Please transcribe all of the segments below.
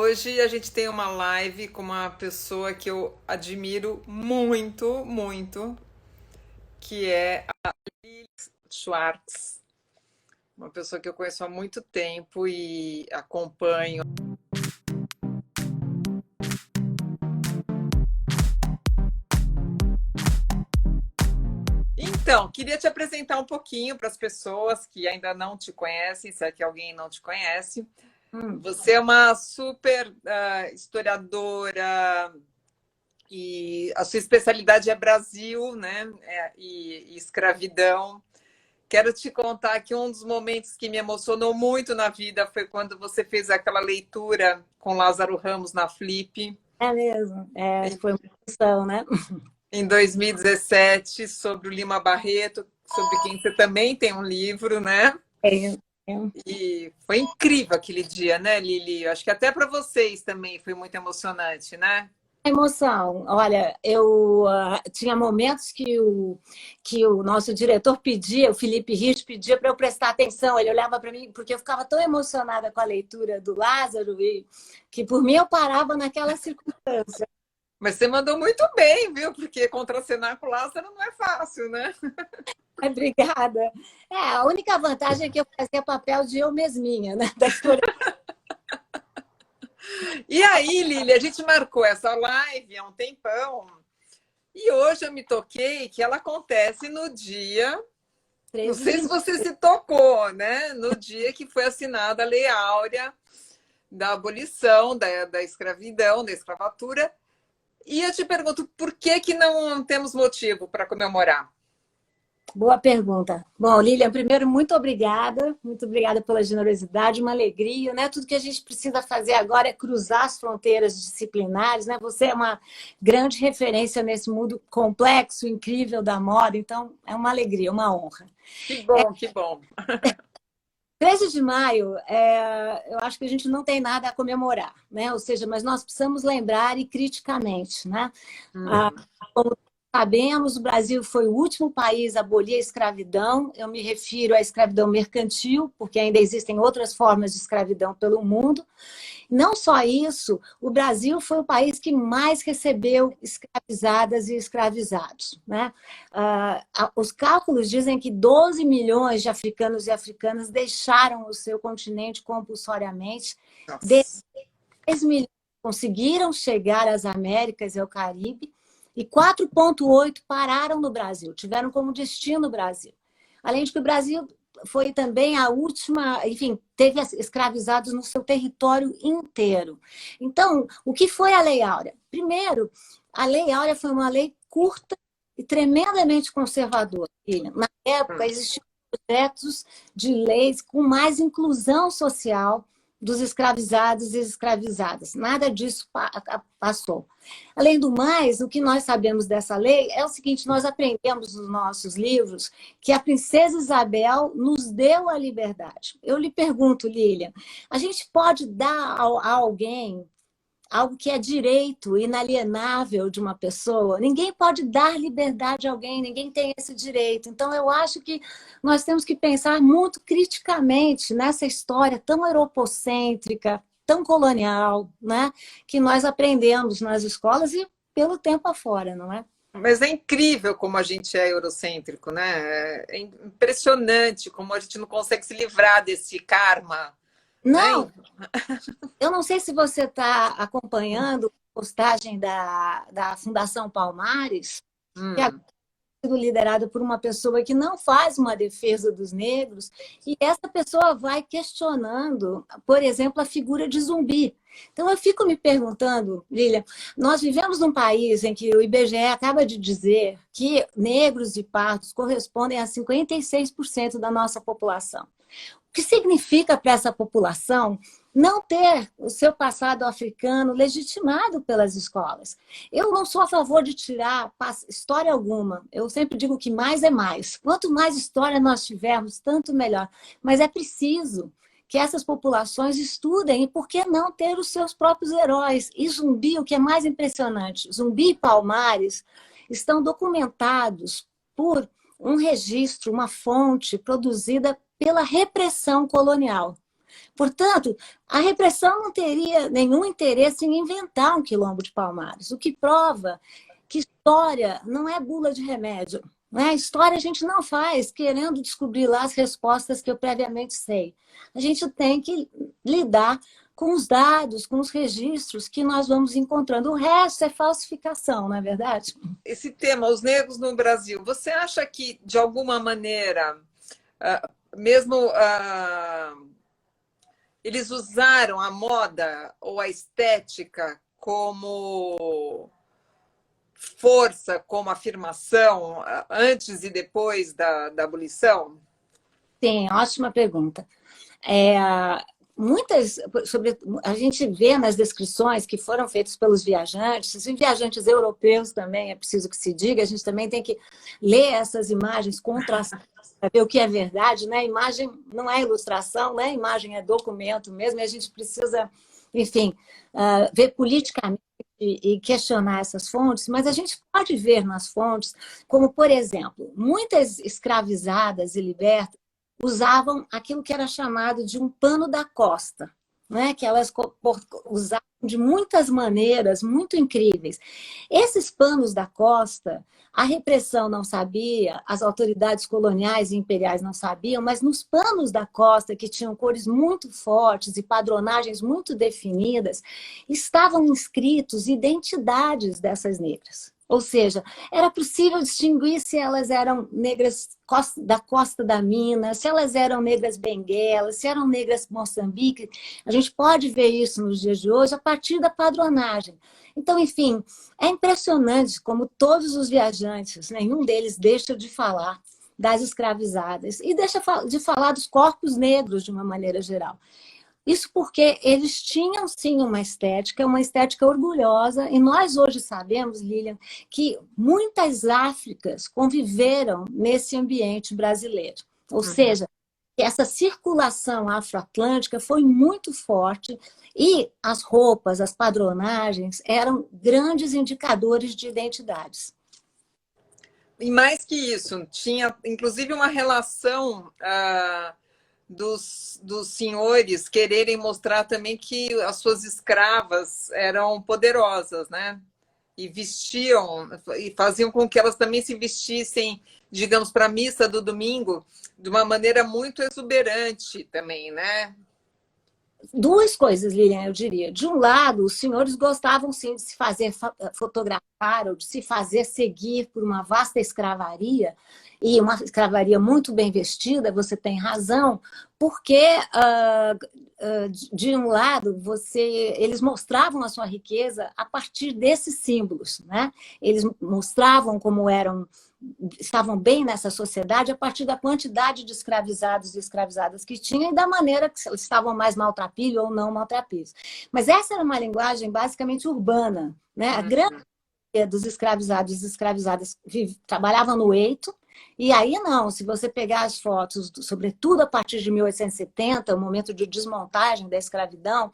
Hoje a gente tem uma live com uma pessoa que eu admiro muito, muito, que é Schwartz, uma pessoa que eu conheço há muito tempo e acompanho. Então, queria te apresentar um pouquinho para as pessoas que ainda não te conhecem, se é que alguém não te conhece. Você é uma super historiadora, e a sua especialidade é Brasil, né? E escravidão. Quero te contar que um dos momentos que me emocionou muito na vida foi quando você fez aquela leitura com Lázaro Ramos na Flip, É mesmo, foi uma emoção, né? em 2017, sobre o Lima Barreto, sobre quem você também tem um livro, né? É, é. E foi incrível aquele dia, né, Lili? Eu acho que até para vocês também foi muito emocionante, né? Emoção. Olha, eu tinha momentos que o nosso diretor pedia, o Felipe Rich pedia para eu prestar atenção. Ele olhava para mim, porque eu ficava tão emocionada com a leitura do Lázaro, e que por mim eu parava naquela circunstância. Mas você mandou muito bem, viu? Porque contracenar com o Lázaro não é fácil, né? Obrigada. A única vantagem é que eu fazia papel de eu mesminha, né? Da história. E aí, Lili, a gente marcou essa live há um tempão e hoje eu me toquei que ela acontece no dia, não 13 sei de se você se tocou, né? No dia que foi assinada a Lei Áurea da abolição da escravidão, da escravatura. E eu te pergunto, por que que não temos motivo para comemorar? Boa pergunta. Bom, Lilian, primeiro, muito obrigada pela generosidade, uma alegria, né? Tudo que a gente precisa fazer agora é cruzar as fronteiras disciplinares, né? Você é uma grande referência nesse mundo complexo, incrível da moda, então é uma alegria, uma honra. Que bom, que bom. 13 de maio, eu acho que a gente não tem nada a comemorar, né? Ou seja, mas nós precisamos lembrar e criticamente, né? Ah, Hum. como sabemos, o Brasil foi o último país a abolir a escravidão. Eu me refiro à escravidão mercantil, porque ainda existem outras formas de escravidão pelo mundo. Não só isso, o Brasil foi o país que mais recebeu escravizadas e escravizados, né? Os cálculos dizem que 12 milhões de africanos e africanas deixaram o seu continente compulsoriamente. Nossa. 10 milhões conseguiram chegar às Américas e ao Caribe, e 4,8 pararam no Brasil, tiveram como destino o Brasil. Além de que o Brasil foi também a última, enfim, teve escravizados no seu território inteiro. Então, o que foi a Lei Áurea? Primeiro, a Lei Áurea foi uma lei curta e tremendamente conservadora. Na época, existiam projetos de leis com mais inclusão social dos escravizados e escravizadas. Nada disso passou. Além do mais, o que nós sabemos dessa lei é o seguinte: nós aprendemos nos nossos livros que a princesa Isabel nos deu a liberdade. Eu lhe pergunto, Lilian, a gente pode dar a alguém algo que é direito inalienável de uma pessoa? Ninguém pode dar liberdade a alguém, ninguém tem esse direito. Então, eu acho que nós temos que pensar muito criticamente nessa história tão europocêntrica, tão colonial, né, que nós aprendemos nas escolas e pelo tempo afora, não é? Mas é incrível como a gente é eurocêntrico, né? É impressionante como a gente não consegue se livrar desse karma, né? Não, eu não sei se você está acompanhando a postagem da Fundação Palmares, que Hum. sido liderado por uma pessoa que não faz uma defesa dos negros, e essa pessoa vai questionando, por exemplo, a figura de zumbi. Então, eu fico me perguntando, Lilia, nós vivemos num país em que o IBGE acaba de dizer que negros e pardos correspondem a 56% da nossa população. O que significa para essa população não ter o seu passado africano legitimado pelas escolas? Eu não sou a favor de tirar história alguma. Eu sempre digo que mais é mais. Quanto mais história nós tivermos, tanto melhor. Mas é preciso que essas populações estudem, e por que não ter os seus próprios heróis? E Zumbi, o que é mais impressionante, Zumbi e Palmares estão documentados por um registro, uma fonte produzida pela repressão colonial. Portanto, a repressão não teria nenhum interesse em inventar um quilombo de Palmares, o que prova que história não é bula de remédio. Né? História a gente não faz querendo descobrir lá as respostas que eu previamente sei. A gente tem que lidar com os dados, com os registros que nós vamos encontrando. O resto é falsificação, não é verdade? Esse tema, os negros no Brasil, você acha que, de alguma maneira, mesmo eles usaram a moda ou a estética como força, como afirmação, antes e depois da abolição? Sim, ótima pergunta. A gente vê nas descrições que foram feitas pelos viajantes, e viajantes europeus também, é preciso que se diga, a gente também tem que ler essas imagens contrastadas para ver o que é verdade, né? Imagem não é ilustração, né? Imagem é documento mesmo, e a gente precisa, enfim, ver politicamente e questionar essas fontes, mas a gente pode ver nas fontes, como, por exemplo, muitas escravizadas e libertas usavam aquilo que era chamado de um pano da costa, né? Que elas usavam de muitas maneiras muito incríveis. Esses panos da costa, a repressão não sabia, as autoridades coloniais e imperiais não sabiam, mas nos panos da costa, que tinham cores muito fortes e padronagens muito definidas, estavam inscritos identidades dessas negras. Ou seja, era possível distinguir se elas eram negras da costa da Minas, se elas eram negras benguelas, se eram negras Moçambique. A gente pode ver isso nos dias de hoje a partir da padronagem. Então, enfim, é impressionante como todos os viajantes, nenhum deles deixa de falar das escravizadas e deixa de falar dos corpos negros de uma maneira geral. Isso porque eles tinham, sim, uma estética orgulhosa, e nós hoje sabemos, Lilian, que muitas Áfricas conviveram nesse ambiente brasileiro. Ou seja, essa circulação afroatlântica foi muito forte e as roupas, as padronagens eram grandes indicadores de identidades. E mais que isso, tinha inclusive uma relação dos senhores quererem mostrar também que as suas escravas eram poderosas, né? E vestiam, e faziam com que elas também se vestissem, digamos, para a missa do domingo, de uma maneira muito exuberante também, né? Duas coisas, Lilian, eu diria. De um lado, os senhores gostavam, sim, de se fazer fotografar ou de se fazer seguir por uma vasta escravaria, e uma escravaria muito bem vestida, você tem razão, porque, de um lado, eles mostravam a sua riqueza a partir desses símbolos, né? Eles mostravam como estavam bem nessa sociedade a partir da quantidade de escravizados e escravizadas que tinham e da maneira que estavam mais maltrapilhos ou não maltrapilhos. Mas essa era uma linguagem basicamente urbana, né? A grande maioria dos escravizados e escravizadas trabalhavam no eito. E aí não, se você pegar as fotos, sobretudo a partir de 1870, o momento de desmontagem da escravidão,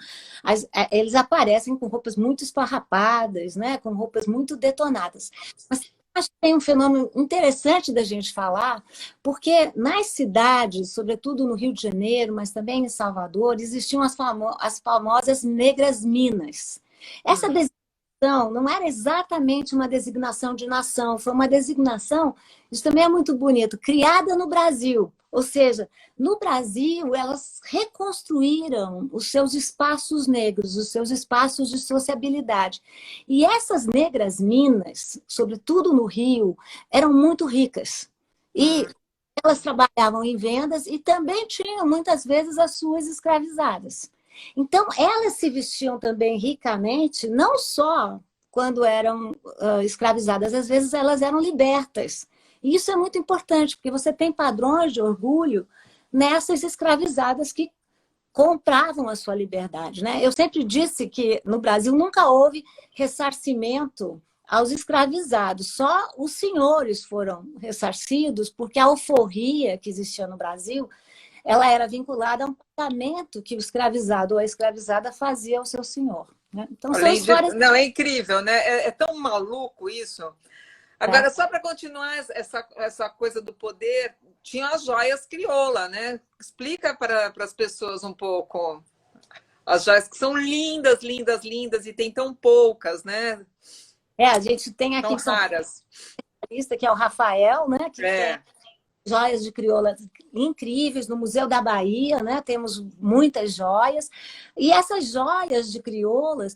eles aparecem com roupas muito esfarrapadas, né? Com roupas muito detonadas. Mas acho que tem um fenômeno interessante da gente falar, porque nas cidades, sobretudo no Rio de Janeiro, mas também em Salvador, existiam as famosas negras minas. Essa designação não era exatamente uma designação de nação, foi uma designação, isso também é muito bonito, criada no Brasil. Ou seja, no Brasil, elas reconstruíram os seus espaços negros, os seus espaços de sociabilidade. E essas negras minas, sobretudo no Rio, eram muito ricas. E elas trabalhavam em vendas e também tinham, muitas vezes, as suas escravizadas. Então, elas se vestiam também ricamente, não só quando eram escravizadas, às vezes elas eram libertas. E isso é muito importante, porque você tem padrões de orgulho nessas escravizadas que compravam a sua liberdade, né? Eu sempre disse que no Brasil nunca houve ressarcimento aos escravizados, só os senhores foram ressarcidos, porque a alforria que existia no Brasil, ela era vinculada a um pagamento que o escravizado ou a escravizada fazia ao seu senhor. Né? Então, são histórias... Não, é incrível, né? É tão maluco isso. Agora, só para continuar essa coisa do poder, tinha as joias crioula, né? Explica para as pessoas um pouco. As joias que são lindas, lindas, lindas, e tem tão poucas, né? A gente tem aqui São em São Paulo, raras. que é o Rafael, né? Que tem É. joias de crioula incríveis no Museu da Bahia, né? Temos muitas joias. E essas joias de crioulas,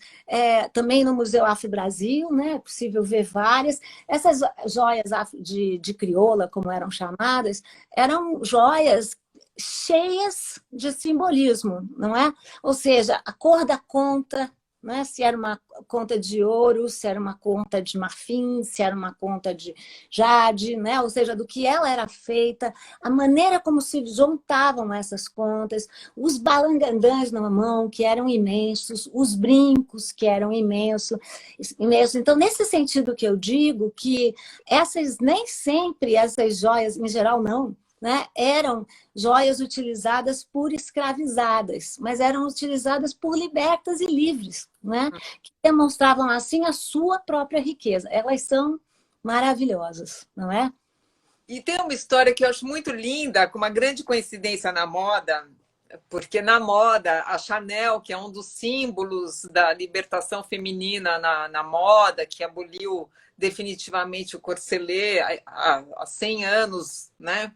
também no Museu Afro-Brasil, né? É possível ver várias. Essas joias de crioula, como eram chamadas, eram joias cheias de simbolismo, não é? Ou seja, a cor da conta, né? Se era uma conta de ouro, se era uma conta de marfim, se era uma conta de jade, né? Ou seja, do que ela era feita, a maneira como se juntavam essas contas, os balangandãs na mão, que eram imensos, os brincos, que eram imensos. Então, nesse sentido que eu digo que nem sempre essas joias, em geral não, né, eram joias utilizadas por escravizadas, mas eram utilizadas por libertas e livres, né, que demonstravam assim a sua própria riqueza. Elas são maravilhosas, não é? E tem uma história que eu acho muito linda, com uma grande coincidência na moda, porque na moda, a Chanel, que é um dos símbolos da libertação feminina na moda, que aboliu definitivamente o corselet há 100 anos, né?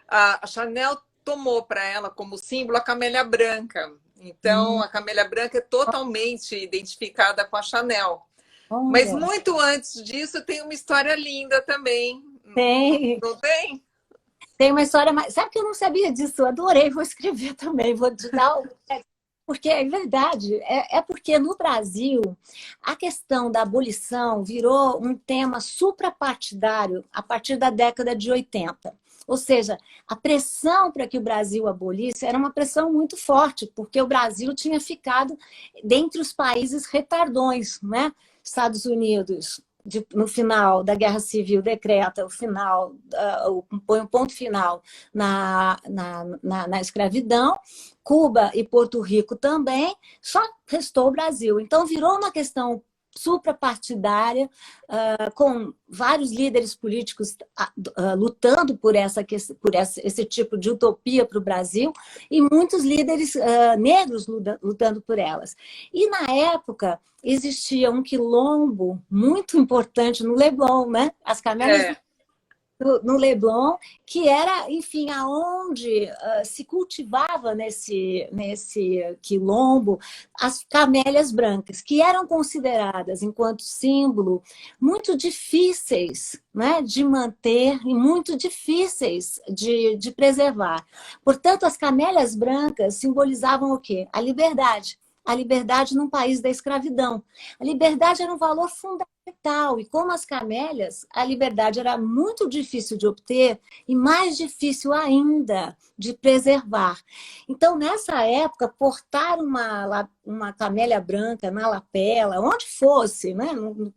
A Chanel tomou para ela como símbolo a camélia branca. Então, a camélia branca é totalmente identificada com a Chanel. Mas Olha, muito antes disso, tem uma história linda também. tem, Não tem? tem uma história, mas sabe que eu não sabia disso? Eu adorei, vou escrever também, vou te dar o... Porque é verdade, é porque no Brasil a questão da abolição virou um tema suprapartidário a partir da década de 80. Ou seja, a pressão para que o Brasil abolisse era uma pressão muito forte, porque o Brasil tinha ficado dentre os países retardões, né? Estados Unidos, no final da Guerra Civil, decreta o final, põe um ponto final na escravidão, Cuba e Porto Rico também, só restou o Brasil. Então, virou uma questão suprapartidária, com vários líderes políticos lutando por esse tipo de utopia para o Brasil e muitos líderes negros lutando por elas. E, na época, existia um quilombo muito importante no Leblon, né? As camélias no Leblon, que era, enfim, aonde se cultivava nesse quilombo as camélias brancas, que eram consideradas, enquanto símbolo, muito difíceis, né, de manter e muito difíceis de preservar. Portanto, as camélias brancas simbolizavam o quê? A liberdade. A liberdade num país da escravidão. A liberdade era um valor fundamental, e como as camélias, a liberdade era muito difícil de obter e mais difícil ainda de preservar. Então, nessa época, portar uma camélia branca na lapela, onde fosse, né?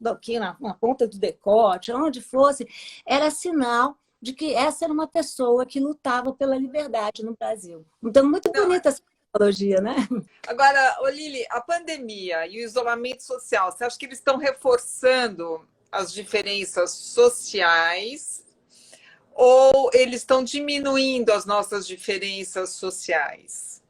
Aqui na ponta do decote, onde fosse, era sinal de que essa era uma pessoa que lutava pela liberdade no Brasil. Então, muito bonita essa simbologia, né? Agora, Lili, a pandemia e o isolamento social, você acha que eles estão reforçando as diferenças sociais ou eles estão diminuindo as nossas diferenças sociais?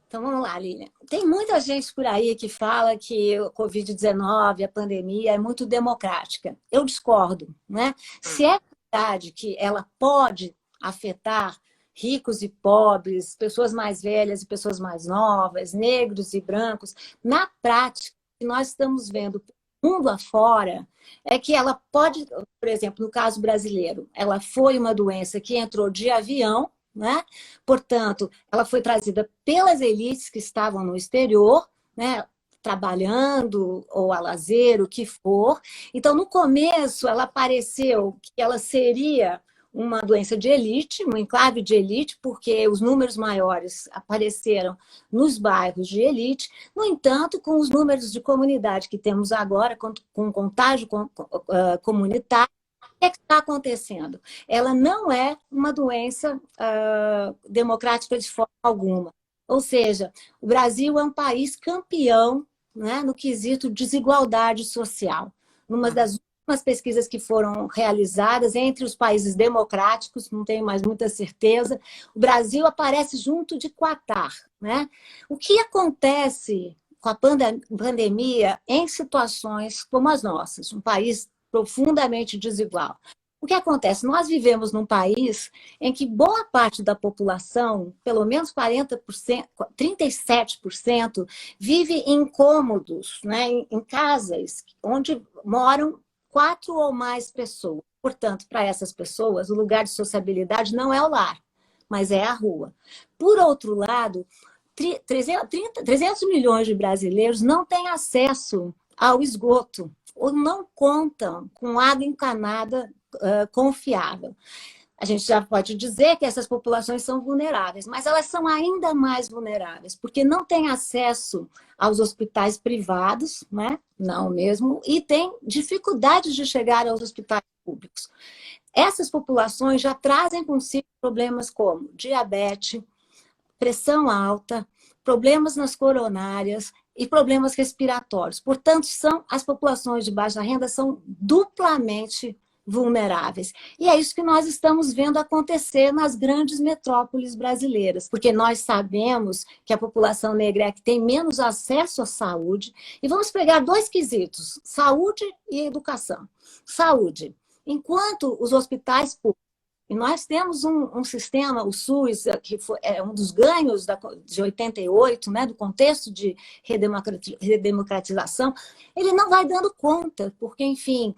Então, vamos lá, Lilian. Tem muita gente por aí que fala que o Covid-19, a pandemia, é muito democrática. Eu discordo, né? Se é verdade que ela pode afetar ricos e pobres, pessoas mais velhas e pessoas mais novas, negros e brancos, na prática, o que nós estamos vendo mundo afora é que ela pode, por exemplo, no caso brasileiro, ela foi uma doença que entrou de avião, né? Portanto, ela foi trazida pelas elites que estavam no exterior, né? Trabalhando ou a lazer, o que for. Então, no começo, ela pareceu que ela seria uma doença de elite, um enclave de elite, porque os números maiores apareceram nos bairros de elite. No entanto, com os números de comunidade que temos agora, com contágio comunitário, o que está acontecendo? Ela não é uma doença democrática de forma alguma. Ou seja, o Brasil é um país campeão, né, no quesito desigualdade social. Numa das umas pesquisas que foram realizadas entre os países democráticos, não tenho mais muita certeza, o Brasil aparece junto de Catar, né? O que acontece com a pandemia em situações como as nossas, um país profundamente desigual? O que acontece? Nós vivemos num país em que boa parte da população, pelo menos 40%, 37%, vive em cômodos, né, em casas onde moram 4 ou mais pessoas. Portanto, para essas pessoas, o lugar de sociabilidade não é o lar, mas é a rua. Por outro lado, 300 milhões de brasileiros não têm acesso ao esgoto ou não contam com água encanada confiável. A gente já pode dizer que essas populações são vulneráveis, mas elas são ainda mais vulneráveis, porque não têm acesso aos hospitais privados, né? Não mesmo, e têm dificuldades de chegar aos hospitais públicos. Essas populações já trazem consigo problemas como diabetes, pressão alta, problemas nas coronárias e problemas respiratórios. Portanto, as populações de baixa renda são duplamente vulneráveis. E é isso que nós estamos vendo acontecer nas grandes metrópoles brasileiras, porque nós sabemos que a população negra é a que tem menos acesso à saúde. E vamos pegar 2 quesitos, saúde e educação. Saúde. Enquanto os hospitais públicos, e nós temos um sistema, o SUS, que é um dos ganhos de 88, né, do contexto de redemocratização, ele não vai dando conta, porque, enfim,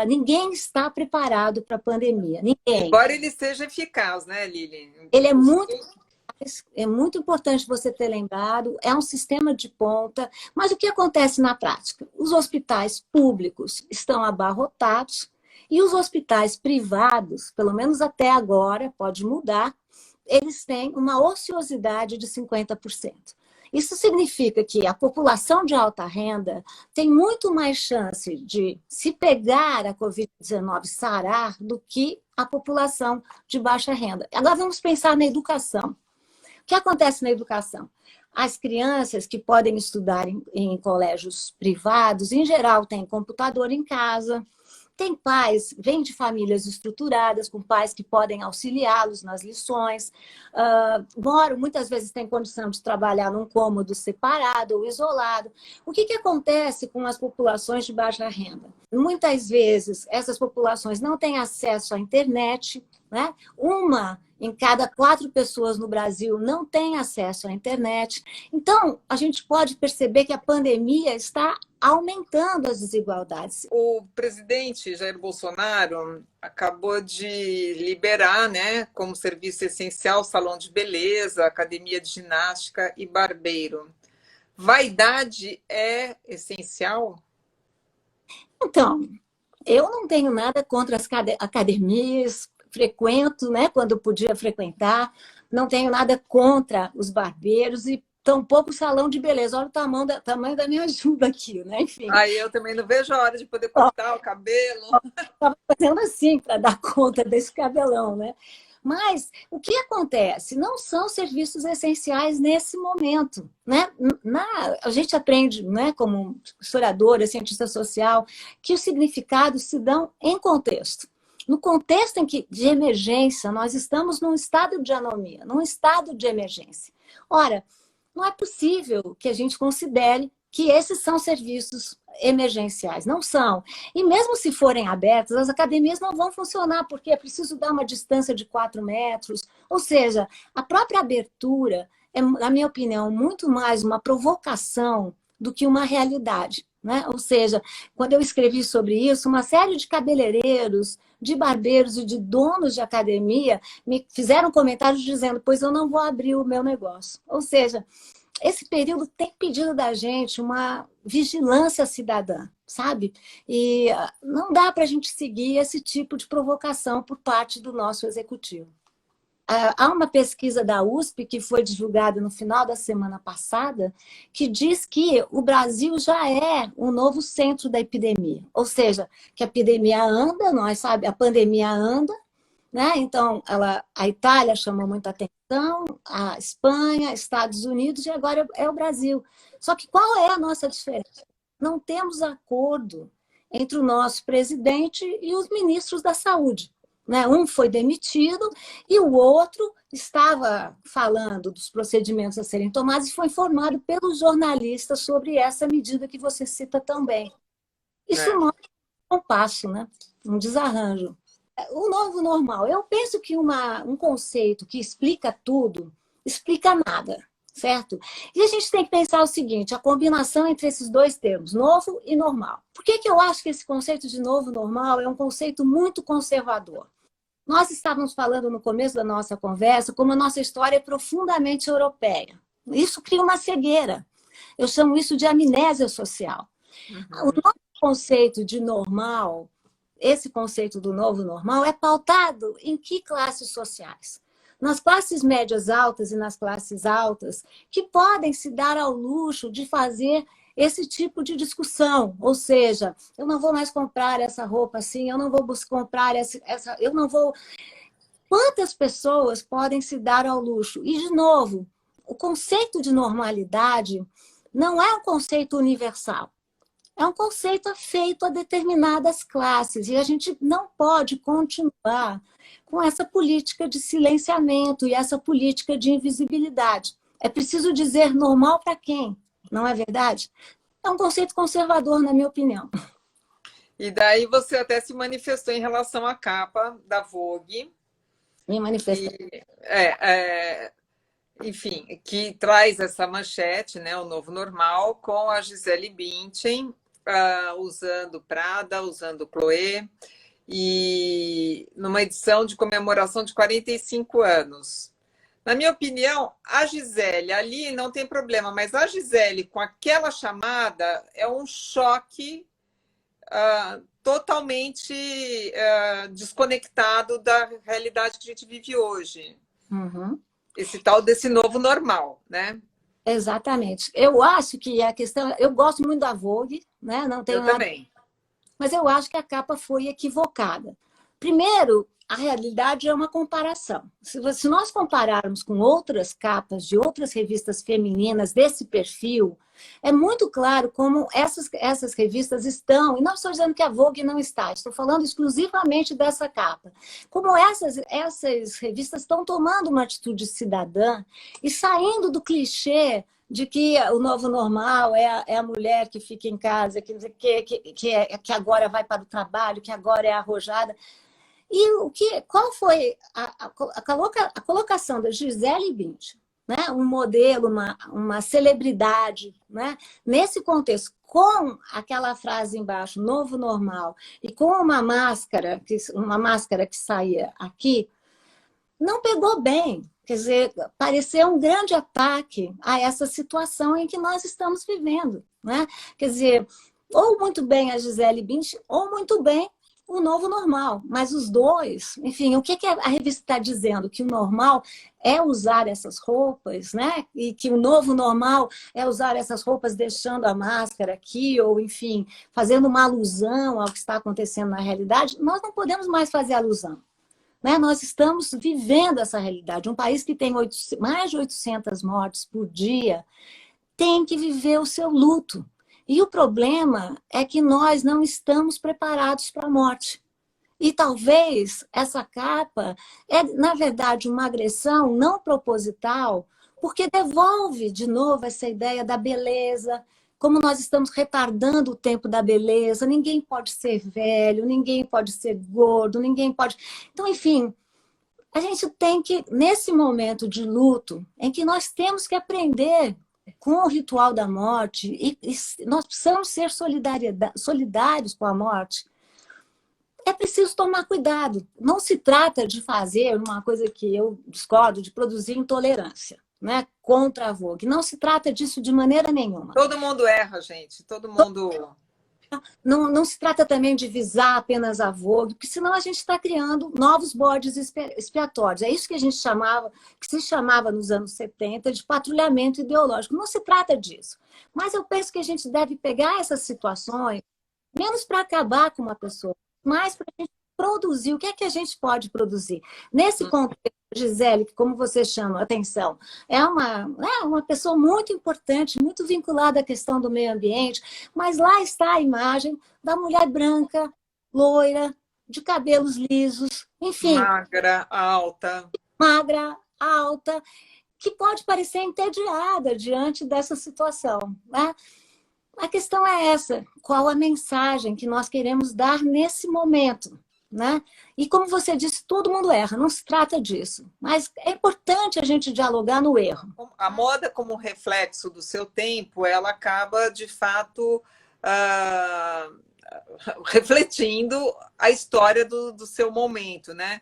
ninguém está preparado para a pandemia. Ninguém. Embora ele seja eficaz, né, Lili? Ele é muito importante você ter lembrado, é um sistema de ponta, mas o que acontece na prática? Os hospitais públicos estão abarrotados, e os hospitais privados, pelo menos até agora, pode mudar, eles têm uma ociosidade de 50%. Isso significa que a população de alta renda tem muito mais chance de se pegar a Covid-19 sarar do que a população de baixa renda. Agora vamos pensar na educação. O que acontece na educação? As crianças que podem estudar em colégios privados, em geral, têm computador em casa. Tem pais, vêm de famílias estruturadas, com pais que podem auxiliá-los nas lições. Muitas vezes têm condição de trabalhar num cômodo separado ou isolado. O que acontece com as populações de baixa renda? Muitas vezes, essas populações não têm acesso à internet, né? Uma em cada 4 pessoas no Brasil não tem acesso à internet. Então, a gente pode perceber que a pandemia está aumentando as desigualdades. O presidente Jair Bolsonaro acabou de liberar, né, como serviço essencial, salão de beleza, academia de ginástica e barbeiro. Vaidade é essencial? Então, eu não tenho nada contra as academias, frequento, né, quando podia frequentar, não tenho nada contra os barbeiros e tampouco o salão de beleza. Olha o tamanho da minha ajuda aqui, né? Enfim. Aí eu também não vejo a hora de poder cortar o cabelo. Estava fazendo assim para dar conta desse cabelão, né? Mas o que acontece? Não são serviços essenciais nesse momento, né? A gente aprende, né, como historiadora, cientista social, que os significados se dão em contexto. No contexto de emergência, nós estamos num estado de anomia, num estado de emergência. Ora, não é possível que a gente considere que esses são serviços emergenciais. Não são. E mesmo se forem abertos, as academias não vão funcionar, porque é preciso dar uma distância de 4 metros. Ou seja, a própria abertura é, na minha opinião, muito mais uma provocação do que uma realidade, né? Ou seja, quando eu escrevi sobre isso, uma série de cabeleireiros, de barbeiros e de donos de academia me fizeram comentários dizendo: pois eu não vou abrir o meu negócio. Ou seja, esse período tem pedido da gente uma vigilância cidadã, sabe? E não dá para a gente seguir esse tipo de provocação por parte do nosso executivo. Há uma pesquisa da USP que foi divulgada no final da semana passada que diz que o Brasil já é o novo centro da epidemia. Ou seja, que a epidemia anda, nós sabe, a pandemia anda, né? Então, a Itália chamou muita atenção, a Espanha, Estados Unidos e agora é o Brasil. Só que qual é a nossa diferença? Não temos acordo entre o nosso presidente e os ministros da saúde. Né? Um foi demitido e o outro estava falando dos procedimentos a serem tomados e foi informado pelos jornalistas sobre essa medida que você cita também. Isso mostra um passo, né? Um desarranjo. O novo normal. Eu penso que um conceito que explica tudo, explica nada, certo? E a gente tem que pensar o seguinte, a combinação entre esses dois termos, novo e normal. Por que eu acho que esse conceito de novo normal é um conceito muito conservador? Nós estávamos falando no começo da nossa conversa como a nossa história é profundamente europeia. Isso cria uma cegueira. Eu chamo isso de amnésia social. O nosso conceito de normal, esse conceito do novo normal, é pautado em que classes sociais? Nas classes médias altas e nas classes altas, que podem se dar ao luxo de fazer esse tipo de discussão. Ou seja, eu não vou mais comprar essa roupa assim, eu não vou comprar essa eu não vou... Quantas pessoas podem se dar ao luxo? E, de novo, o conceito de normalidade não é um conceito universal. É um conceito feito a determinadas classes e a gente não pode continuar com essa política de silenciamento e essa política de invisibilidade. É preciso dizer normal para quem, não é verdade? É um conceito conservador, na minha opinião. E daí você até se manifestou em relação à capa da Vogue. Me manifestei. Enfim, que traz essa manchete, né, o novo normal, com a Gisele Bündchen, usando Prada, usando Chloé, e numa edição de comemoração de 45 anos. Na minha opinião, a Gisele ali não tem problema, mas a Gisele com aquela chamada é um choque totalmente desconectado da realidade que a gente vive hoje. Uhum. Esse tal desse novo normal, né? Exatamente. Eu acho que a questão... Eu gosto muito da Vogue, né? Não tenho Eu nada... também. Mas eu acho que a capa foi equivocada. Primeiro, a realidade é uma comparação. Se nós compararmos com outras capas de outras revistas femininas desse perfil, é muito claro como essas revistas estão, e não estou dizendo que a Vogue não está, estou falando exclusivamente dessa capa. Como essas revistas estão tomando uma atitude cidadã e saindo do clichê de que o novo normal é a mulher que fica em casa, que agora vai para o trabalho, que agora é arrojada. E qual foi a colocação da Gisele Bündchen, né? Um modelo, uma celebridade, né? Nesse contexto, com aquela frase embaixo, novo normal, e com uma máscara que saía aqui, não pegou bem. Quer dizer, pareceu um grande ataque a essa situação em que nós estamos vivendo, né? Quer dizer, ou muito bem a Gisele Bündchen, ou muito bem o novo normal. Mas os dois, enfim, o que a revista está dizendo? Que o normal é usar essas roupas, né? E que o novo normal é usar essas roupas deixando a máscara aqui, ou enfim, fazendo uma alusão ao que está acontecendo na realidade. Nós não podemos mais fazer alusão. Né? Nós estamos vivendo essa realidade. Um país que tem mais de 800 mortes por dia tem que viver o seu luto. E o problema é que nós não estamos preparados para a morte. E talvez essa capa é, na verdade, uma agressão não proposital, porque devolve de novo essa ideia da beleza. Como nós estamos retardando o tempo da beleza, ninguém pode ser velho, ninguém pode ser gordo, ninguém pode... Então, enfim, a gente tem que, nesse momento de luto, em que nós temos que aprender com o ritual da morte, e nós precisamos ser solidários com a morte, é preciso tomar cuidado. Não se trata de fazer uma coisa que eu discordo, de produzir intolerância, né, contra a Vogue. Não se trata disso de maneira nenhuma. Todo mundo erra, gente. Todo mundo... Não se trata também de visar apenas a Vogue, porque senão a gente está criando novos bodes expiatórios. É isso que que se chamava nos anos 70 de patrulhamento ideológico. Não se trata disso. Mas eu penso que a gente deve pegar essas situações, menos para acabar com uma pessoa, mais para a gente produzir. O que é que a gente pode produzir? Nesse contexto, Gisele, que como você chama atenção, é uma pessoa muito importante, muito vinculada à questão do meio ambiente, mas lá está a imagem da mulher branca, loira, de cabelos lisos, enfim, Magra, alta. magra, alta, que pode parecer entediada diante dessa situação, né? A questão é essa: qual a mensagem que nós queremos dar nesse momento? Né? E como você disse, todo mundo erra, não se trata disso. Mas é importante a gente dialogar no erro. A moda, como reflexo do seu tempo, ela acaba, de fato, ah, refletindo a história do seu momento, né?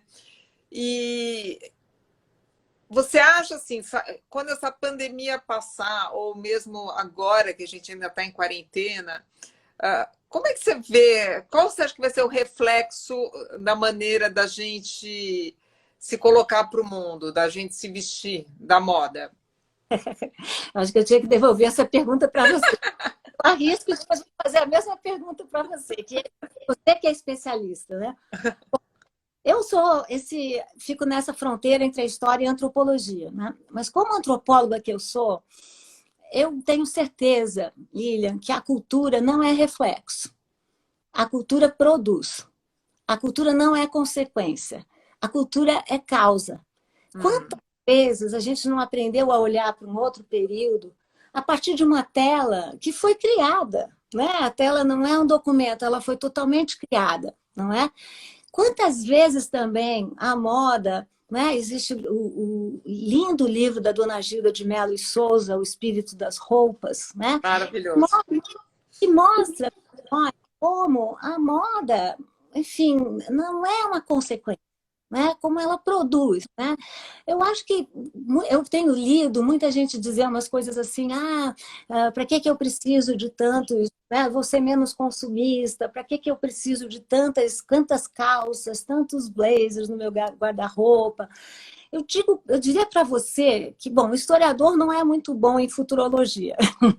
E você acha assim, quando essa pandemia passar, ou mesmo agora que a gente ainda está em quarentena, como é que você vê? Qual você acha que vai ser o reflexo da maneira da gente se colocar para o mundo, da gente se vestir, da moda? Acho que eu tinha que devolver essa pergunta para você. Eu arrisco de fazer a mesma pergunta para você, você que é especialista, né? Eu fico nessa fronteira entre a história e a antropologia, né? Mas como antropóloga que eu sou, eu tenho certeza, Lilian, que a cultura não é reflexo. A cultura produz. A cultura não é consequência. A cultura é causa. Quantas vezes a gente não aprendeu a olhar para um outro período a partir de uma tela que foi criada, né? A tela não é um documento, ela foi totalmente criada, não é? Quantas vezes também a moda, né? Existe o lindo livro da Dona Gilda de Mello e Souza, O Espírito das Roupas, né? Maravilhoso. Que mostra como a moda, enfim, não é uma consequência, né? Como ela produz, né? Eu acho que eu tenho lido muita gente dizer umas coisas assim, para que eu preciso de tanto, né? Vou ser menos consumista, para que eu preciso de tantas calças, tantos blazers no meu guarda-roupa? Eu diria para você que, bom, o historiador não é muito bom em futurologia,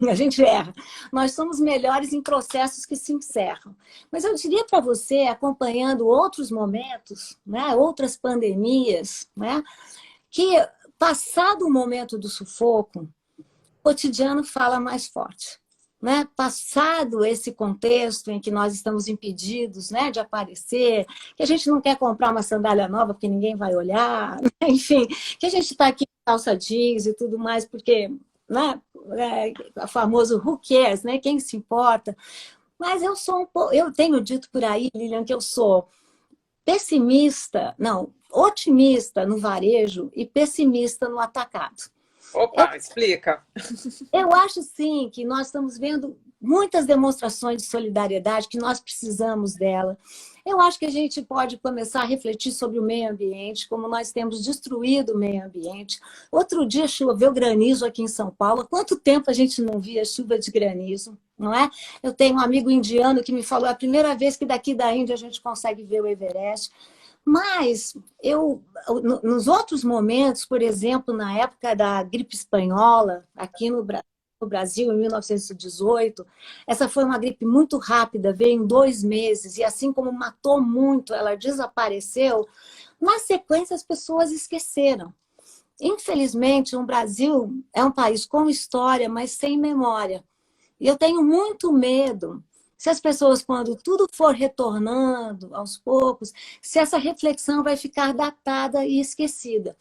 a gente erra. Nós somos melhores em processos que se encerram. Mas eu diria para você, acompanhando outros momentos, né, outras pandemias, né, que passado o momento do sufoco, o cotidiano fala mais forte. Né? Passado esse contexto em que nós estamos impedidos, né, de aparecer, que a gente não quer comprar uma sandália nova porque ninguém vai olhar, né? Enfim, que a gente está aqui com calça jeans e tudo mais porque, né, o famoso who cares, né? Quem se importa? Mas eu tenho dito por aí, Lilian, que eu sou pessimista, não, otimista no varejo e pessimista no atacado. Opa, explica. Eu acho, sim, que nós estamos vendo muitas demonstrações de solidariedade, que nós precisamos dela. Eu acho que a gente pode começar a refletir sobre o meio ambiente, como nós temos destruído o meio ambiente. Outro dia choveu granizo aqui em São Paulo. Há quanto tempo a gente não via chuva de granizo, não é? Eu tenho um amigo indiano que me falou, é a primeira vez que daqui da Índia a gente consegue ver o Everest. Mas nos outros momentos, por exemplo, na época da gripe espanhola, aqui no Brasil, em 1918, essa foi uma gripe muito rápida, veio em 2 meses, e assim como matou muito, ela desapareceu. Na sequência, as pessoas esqueceram. Infelizmente, o Brasil é um país com história, mas sem memória. E eu tenho muito medo se as pessoas, quando tudo for retornando aos poucos, se essa reflexão vai ficar datada e esquecida.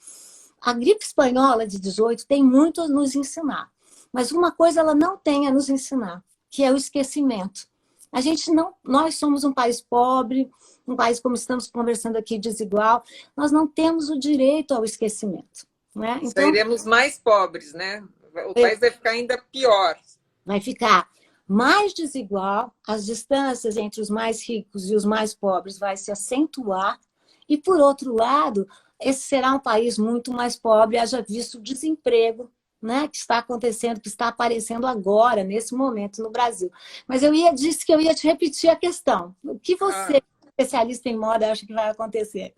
A gripe espanhola de 18 tem muito a nos ensinar, mas uma coisa ela não tem a nos ensinar, que é o esquecimento. A gente não, nós somos um país pobre, um país, como estamos conversando aqui, desigual, nós não temos o direito ao esquecimento. Né? Então, Sairemos mais pobres, né? O país vai ficar ainda pior. Vai ficar mais desigual, as distâncias entre os mais ricos e os mais pobres vai se acentuar, e, por outro lado, esse será um país muito mais pobre, haja visto o desemprego, né, que está acontecendo, que está aparecendo agora, nesse momento, no Brasil. Mas disse que eu ia te repetir a questão. O que você, especialista em moda, acha que vai acontecer?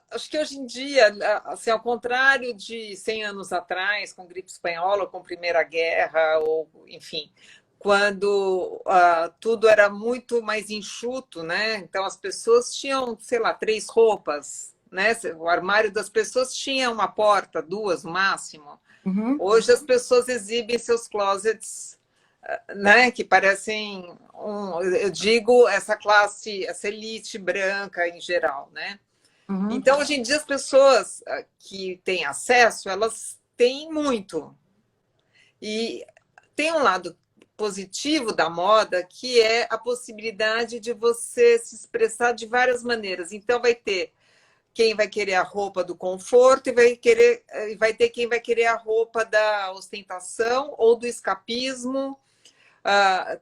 Acho que hoje em dia, assim, ao contrário de 100 anos atrás, com gripe espanhola, com Primeira Guerra, ou enfim, quando tudo era muito mais enxuto, né? Então as pessoas tinham, sei lá, 3 roupas, né? O armário das pessoas tinha uma porta, 2 no máximo. Uhum. Hoje as pessoas exibem seus closets, né? Que parecem eu digo essa classe, essa elite branca em geral, né? Uhum. Então hoje em dia as pessoas que têm acesso, elas têm muito. E tem um lado positivo da moda, que é a possibilidade de você se expressar de várias maneiras. Então, vai ter quem vai querer a roupa do conforto e vai ter quem vai querer a roupa da ostentação ou do escapismo.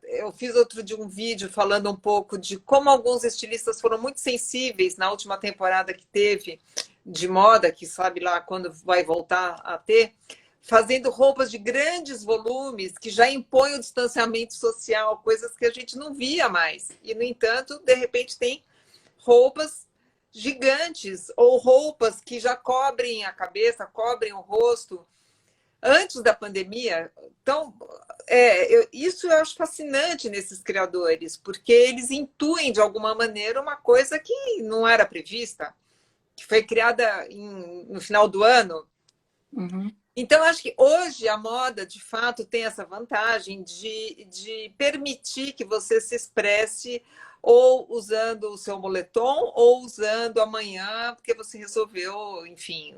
Eu fiz outro dia um vídeo falando um pouco de como alguns estilistas foram muito sensíveis na última temporada que teve de moda, que sabe lá quando vai voltar a ter, fazendo roupas de grandes volumes que já impõem o distanciamento social, coisas que a gente não via mais. E, no entanto, de repente tem roupas gigantes ou roupas que já cobrem a cabeça, cobrem o rosto antes da pandemia. Então, isso eu acho fascinante nesses criadores, porque eles intuem, de alguma maneira, uma coisa que não era prevista, que foi criada no final do ano. Uhum. Então, acho que hoje a moda, de fato, tem essa vantagem de permitir que você se expresse ou usando o seu moletom ou usando amanhã, porque você resolveu, enfim,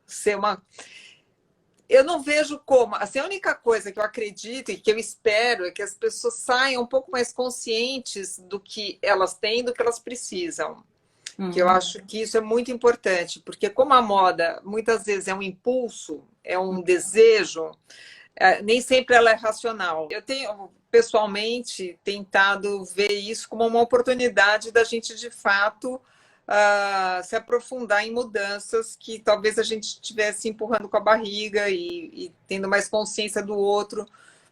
ser uma... Eu não vejo como. Assim, a única coisa que eu acredito e que eu espero é que as pessoas saiam um pouco mais conscientes do que elas têm, do que elas precisam. Que eu acho que isso é muito importante, porque como a moda muitas vezes é um impulso, é um desejo, nem sempre ela é racional. Eu tenho, pessoalmente, tentado ver isso como uma oportunidade da gente, de fato, se aprofundar em mudanças que talvez a gente estivesse empurrando com a barriga e tendo mais consciência do outro,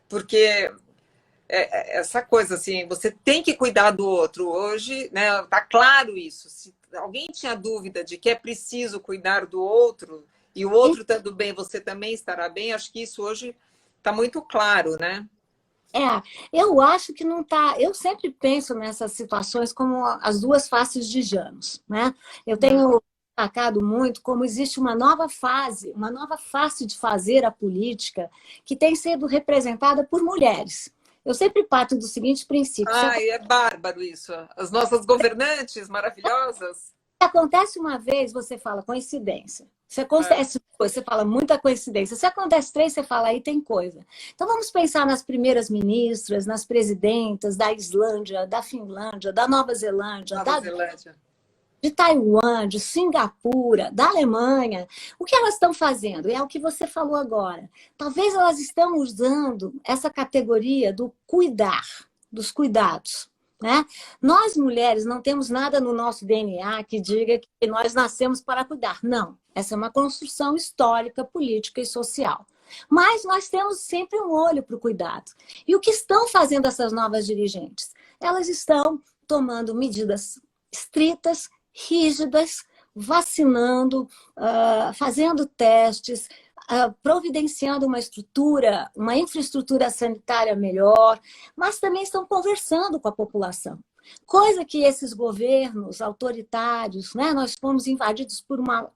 porque essa coisa assim, você tem que cuidar do outro hoje, né? Tá claro isso. Se alguém tinha dúvida de que é preciso cuidar do outro e o outro estando bem, você também estará bem, acho que isso hoje está muito claro, né? Eu acho que não está. Eu sempre penso nessas situações como as duas faces de Janos, né? Eu tenho destacado muito como existe uma nova fase, uma nova face de fazer a política que tem sido representada por mulheres. Eu sempre parto do seguinte princípio: Ai, é bárbaro isso. As nossas governantes maravilhosas. se acontece uma vez, você fala coincidência. Se acontece duas, você fala muita coincidência. Se acontece 3, você fala aí tem coisa. Então vamos pensar nas primeiras ministras, nas presidentas da Islândia, da Finlândia, da Nova Zelândia, Nova Zelândia. de Taiwan, de Singapura, da Alemanha. O que elas estão fazendo? É o que você falou agora. Talvez elas estão usando essa categoria do cuidar, dos cuidados. Né? Nós, mulheres, não temos nada no nosso DNA que diga que nós nascemos para cuidar. Não. Essa é uma construção histórica, política e social. Mas nós temos sempre um olho para o cuidado. E o que estão fazendo essas novas dirigentes? Elas estão tomando medidas estritas, rígidas, vacinando, fazendo testes, providenciando uma estrutura, uma infraestrutura sanitária melhor, mas também estão conversando com a população. Coisa que esses governos autoritários, né, nós fomos invadidos por uma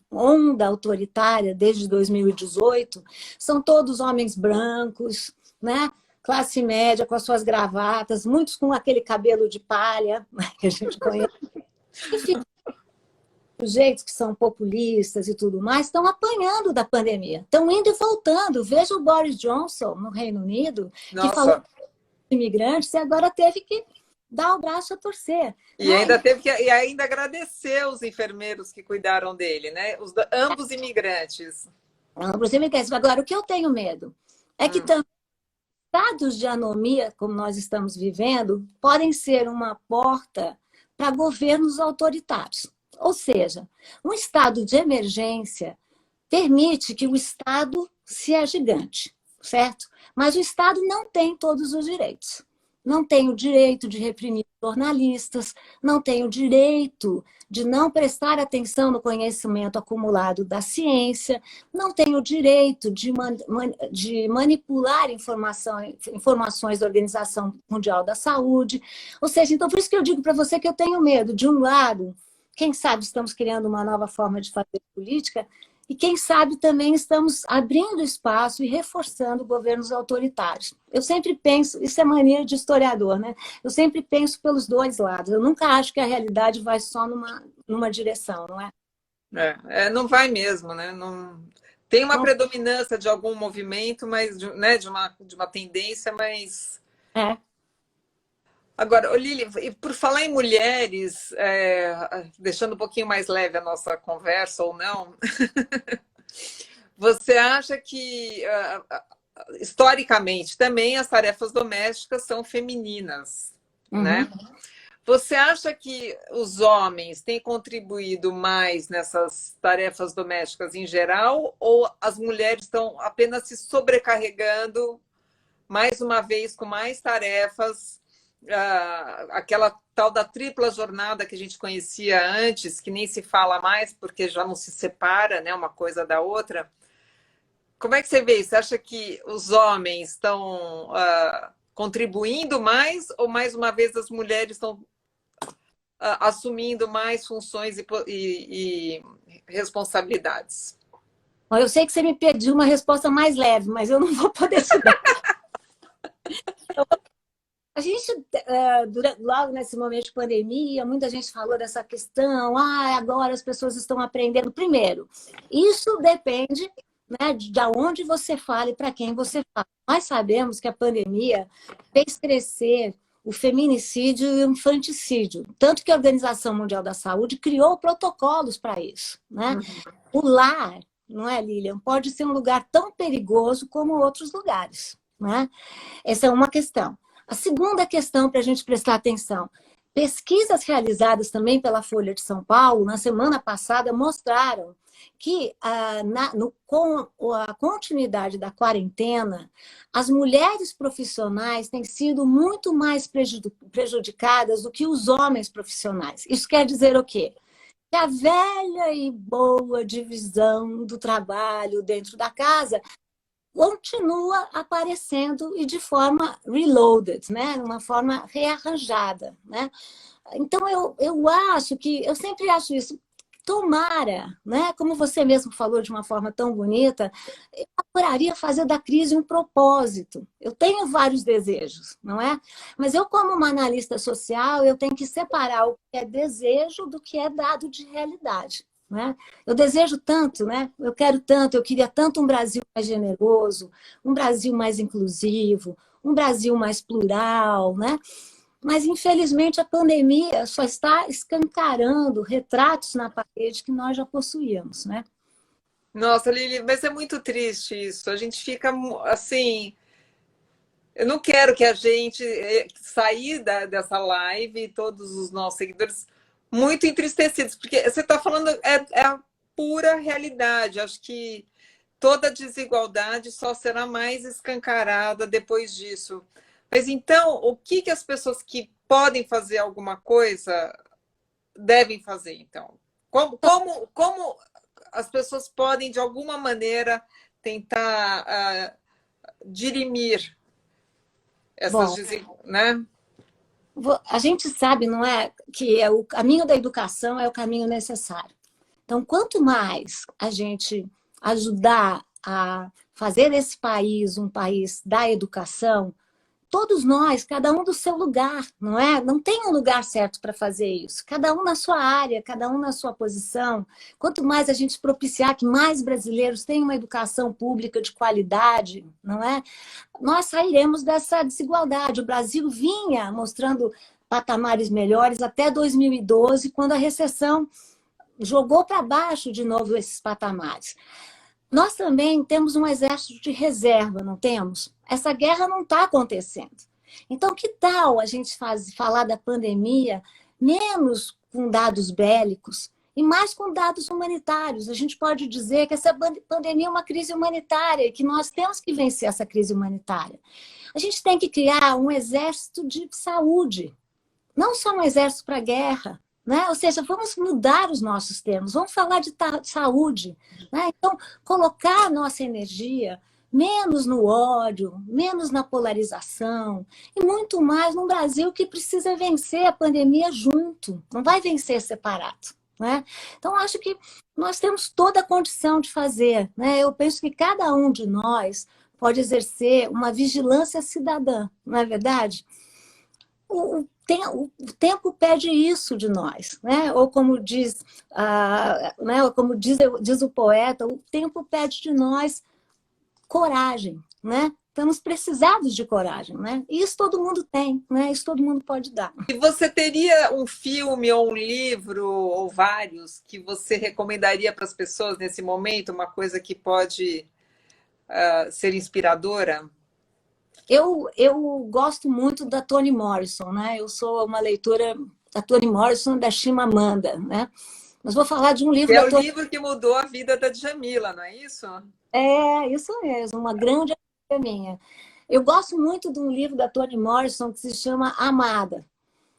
onda autoritária desde 2018, são todos homens brancos, né, classe média, com as suas gravatas, muitos com aquele cabelo de palha, que a gente conhece. Enfim, sujeitos que são populistas e tudo mais, estão apanhando da pandemia, estão indo e voltando. Veja o Boris Johnson, no Reino Unido, que falou de imigrantes e agora teve que dar o braço a torcer. E ainda teve que agradecer os enfermeiros que cuidaram dele, né? Ambos imigrantes. Ambos imigrantes. Agora, o que eu tenho medo é que também estados de anomia, como nós estamos vivendo, podem ser uma porta para governos autoritários. Ou seja, um estado de emergência permite que o Estado se agigante, certo? Mas o Estado não tem todos os direitos. não tem o direito de reprimir jornalistas, não tem o direito de não prestar atenção no conhecimento acumulado da ciência, não tem o direito de manipular informações da Organização Mundial da Saúde. Ou seja, então por isso que eu digo para você que eu tenho medo. De um lado, quem sabe estamos criando uma nova forma de fazer política, e quem sabe também estamos abrindo espaço e reforçando governos autoritários. Eu sempre penso, isso é mania de historiador, né? Eu sempre penso pelos dois lados. Eu nunca acho que a realidade vai só numa direção, não é? Não vai mesmo, né? Não... Tem uma Não, predominância de algum movimento, mas, né, de uma tendência, mas... é. Agora, Lili, e por falar em mulheres, deixando um pouquinho mais leve a nossa conversa ou não, você acha que, historicamente, também as tarefas domésticas são femininas, Uhum. né? Você acha que os homens têm contribuído mais nessas tarefas domésticas em geral, ou as mulheres estão apenas se sobrecarregando, mais uma vez, com mais tarefas, aquela tal da tripla jornada que a gente conhecia antes, que nem se fala mais, porque já não se separa, né, uma coisa da outra. Como é que você vê isso? Você acha que os homens estão contribuindo mais, ou mais uma vez as mulheres estão assumindo mais funções e responsabilidades? Bom, eu sei que você me pediu uma resposta mais leve, mas eu não vou poder te dar. A gente, logo nesse momento de pandemia, muita gente falou dessa questão, agora as pessoas estão aprendendo. Primeiro, isso depende, né, de onde você fala e para quem você fala. Nós sabemos que a pandemia fez crescer o feminicídio e o infanticídio, tanto que a Organização Mundial da Saúde criou protocolos para isso, né? O lar, não é, Lilian, pode ser um lugar tão perigoso como outros lugares, né? Essa é uma questão. A segunda questão para a gente prestar atenção, pesquisas realizadas também pela Folha de São Paulo, na semana passada, mostraram que com a continuidade da quarentena, as mulheres profissionais têm sido muito mais prejudicadas do que os homens profissionais. Isso quer dizer o quê? Que a velha e boa divisão do trabalho dentro da casa continua aparecendo e de forma reloaded, né? Uma forma rearranjada, né? Então, eu sempre acho isso. Tomara, né? Como você mesmo falou de uma forma tão bonita, eu adoraria fazer da crise um propósito. Eu tenho vários desejos, não é? Mas eu, como uma analista social, eu tenho que separar o que é desejo do que é dado de realidade. Né? Eu desejo tanto, né? Eu quero tanto, eu queria tanto um Brasil mais generoso, um Brasil mais inclusivo, um Brasil mais plural, né? Mas, infelizmente, a pandemia só está escancarando retratos na parede que nós já possuíamos, né? Nossa, Lili, mas é muito triste isso. A gente fica assim. Eu não quero que a gente sair dessa live, todos os nossos seguidores, muito entristecidos, porque você está falando é a pura realidade. Acho que toda desigualdade só será mais escancarada depois disso. Mas então, o que as pessoas que podem fazer alguma coisa devem fazer, então? Como as pessoas podem, de alguma maneira, tentar dirimir essas Bom, desigualdades, né? a gente sabe, não é, que o caminho da educação é o caminho necessário. Então, quanto mais a gente ajudar a fazer esse país um país da educação, todos nós, cada um do seu lugar, não é? Não tem um lugar certo para fazer isso. Cada um na sua área, cada um na sua posição. Quanto mais a gente propiciar que mais brasileiros tenham uma educação pública de qualidade, não é? Nós sairemos dessa desigualdade. O Brasil vinha mostrando patamares melhores até 2012, quando a recessão jogou para baixo de novo esses patamares. Nós também temos um exército de reserva, não temos? Essa guerra não está acontecendo. Então, que tal a gente falar da pandemia menos com dados bélicos e mais com dados humanitários. A gente pode dizer que essa pandemia é uma crise humanitária e que nós temos que vencer essa crise humanitária. A gente tem que criar um exército de saúde, não só um exército para a guerra, né? Ou seja, vamos mudar os nossos termos, vamos falar de saúde, né? Então, colocar a nossa energia menos no ódio, menos na polarização e muito mais num Brasil que precisa vencer a pandemia junto, não vai vencer separado, né? Então, acho que nós temos toda a condição de fazer, né? Eu penso que cada um de nós pode exercer uma vigilância cidadã, não é verdade? O tempo pede isso de nós, né? Ou como diz, né? Ou como diz o poeta, o tempo pede de nós coragem, né? Estamos precisados de coragem, né? E isso todo mundo tem, né? Isso todo mundo pode dar. E você teria um filme ou um livro ou vários que você recomendaria para as pessoas nesse momento, uma coisa que pode ser inspiradora? Eu gosto muito da Toni Morrison, né? Eu sou uma leitora da Toni Morrison, da Chimamanda, né? Mas vou falar de um livro É o livro que mudou a vida da Djamila, não é isso? É, isso mesmo, uma grande amiga minha. Eu gosto muito de um livro da Toni Morrison que se chama Amada.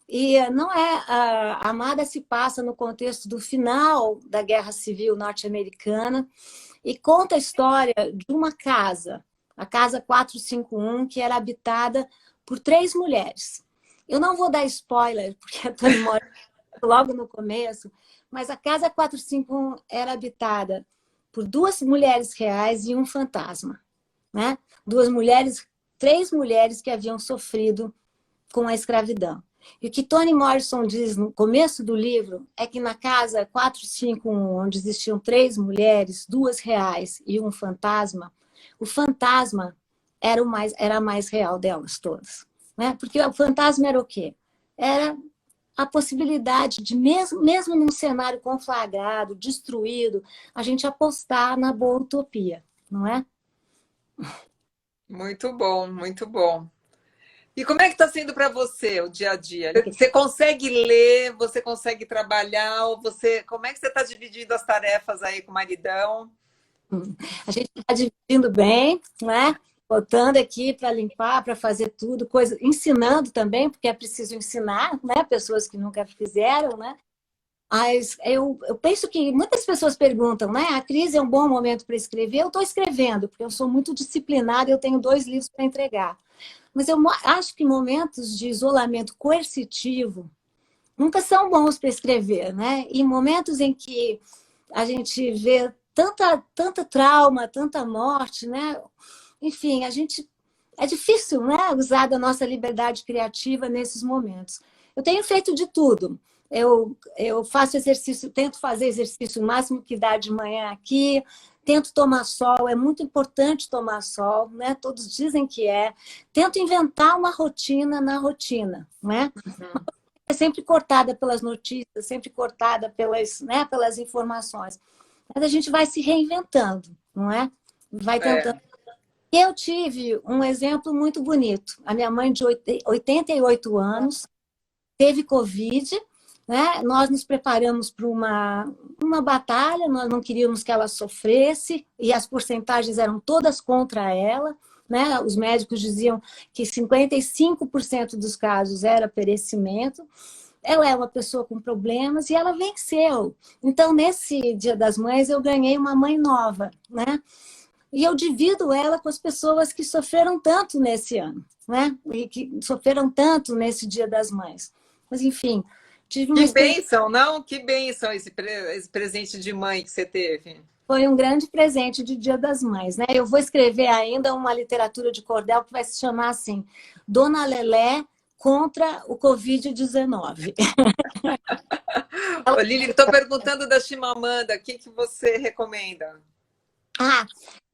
E não é a Amada se passa no contexto do final da Guerra Civil norte-americana e conta a história de uma casa, a Casa 451, que era habitada por 3 mulheres. Eu não vou dar spoiler, porque a Toni Morrison logo no começo, mas a Casa 451 era habitada por 2 mulheres reais e um fantasma, né? 3 mulheres que haviam sofrido com a escravidão. E o que Toni Morrison diz no começo do livro é que na casa 451, onde existiam 3 mulheres, 2 reais e um fantasma, o fantasma era a mais real delas todas, né? Porque o fantasma era o quê? Era a possibilidade de, mesmo num cenário conflagrado, destruído, a gente apostar na boa utopia, não é? Muito bom, muito bom. E como é que está sendo para você o dia a dia? Você consegue ler, você consegue trabalhar, ou como é que você está dividindo as tarefas aí com o maridão? A gente está dividindo bem, né? Botando aqui para limpar, para fazer tudo, ensinando também, porque é preciso ensinar, né? Pessoas que nunca fizeram, né? Mas eu penso que muitas pessoas perguntam, né? A crise é um bom momento para escrever. Eu estou escrevendo, porque eu sou muito disciplinada e eu tenho 2 livros para entregar. Mas eu acho que momentos de isolamento coercitivo nunca são bons para escrever, né? E momentos em que a gente vê tanta trauma, tanta morte, né? Enfim, é difícil, né, usar da nossa liberdade criativa nesses momentos. Eu tenho feito de tudo. Eu faço exercício, tento fazer exercício o máximo que dá de manhã aqui, tento tomar sol, é muito importante tomar sol, né? Todos dizem que é. Tento inventar uma rotina na rotina, né? Uhum. É sempre cortada pelas notícias, sempre cortada pelas informações. Mas a gente vai se reinventando, não é? Vai tentando. Eu tive um exemplo muito bonito. A minha mãe, de 88 anos, teve Covid, né? Nós nos preparamos para uma batalha, nós não queríamos que ela sofresse, e as porcentagens eram todas contra ela, né? Os médicos diziam que 55% dos casos era perecimento. Ela é uma pessoa com problemas e ela venceu. Então, nesse Dia das Mães, eu ganhei uma mãe nova, né? E eu divido ela com as pessoas que sofreram tanto nesse ano, né? E que sofreram tanto nesse Dia das Mães. Mas, enfim, tive uma experiência. Que bênção, não? Que bênção esse presente de mãe que você teve. Foi um grande presente de Dia das Mães, né? Eu vou escrever ainda uma literatura de cordel que vai se chamar assim, Dona Lelé contra o Covid-19. Ô, Lili, estou perguntando da Chimamanda, o que você recomenda?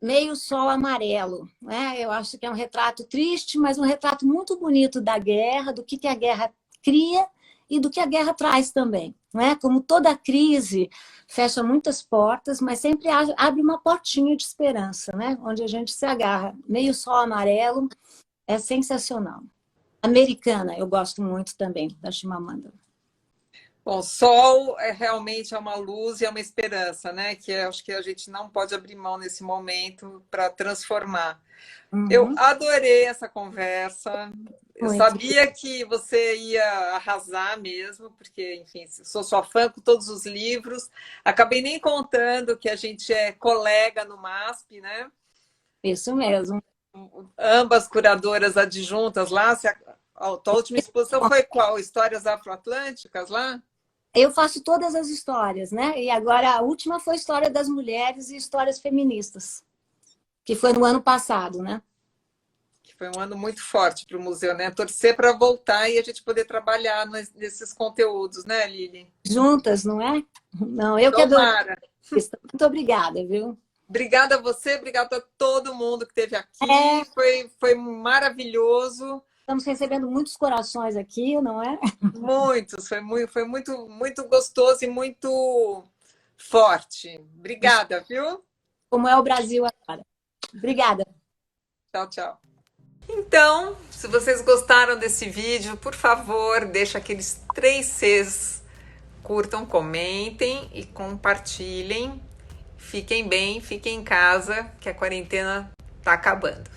Meio Sol Amarelo, né? Eu acho que é um retrato triste, mas um retrato muito bonito da guerra, do que a guerra cria e do que a guerra traz também, né? Como toda crise fecha muitas portas, mas sempre abre uma portinha de esperança, né? Onde a gente se agarra. Meio Sol Amarelo é sensacional. Americana, eu gosto muito também da Chimamanda. Bom, sol é realmente é uma luz e é uma esperança, né? Que acho que a gente não pode abrir mão nesse momento para transformar. Eu Uhum, adorei essa conversa. Eu muito. sabia que você ia arrasar mesmo, porque, enfim, sou sua fã com todos os livros. Acabei nem contando que a gente é colega no MASP, né? Isso mesmo. Ambas curadoras adjuntas lá. A tua última exposição foi qual? Histórias Afroatlânticas lá? Eu faço todas as histórias, né? E agora a última foi a história das mulheres e histórias feministas, que foi no ano passado, né? Que foi um ano muito forte para o museu, né? Torcer para voltar e a gente poder trabalhar nesses conteúdos, né, Lili? Juntas, não é? Não, eu que adorei. Tomara. Muito obrigada, viu? Obrigada a você, obrigada a todo mundo que esteve É, aqui. Foi maravilhoso. estamos recebendo muitos corações aqui, não é? Muitos, foi muito, muito gostoso e muito forte. Obrigada, viu? Como é o Brasil agora. Obrigada. Tchau, tchau. Então, se vocês gostaram desse vídeo, por favor, deixa aqueles 3 Cs. Curtam, comentem e compartilhem. Fiquem bem, fiquem em casa, que a quarentena tá acabando.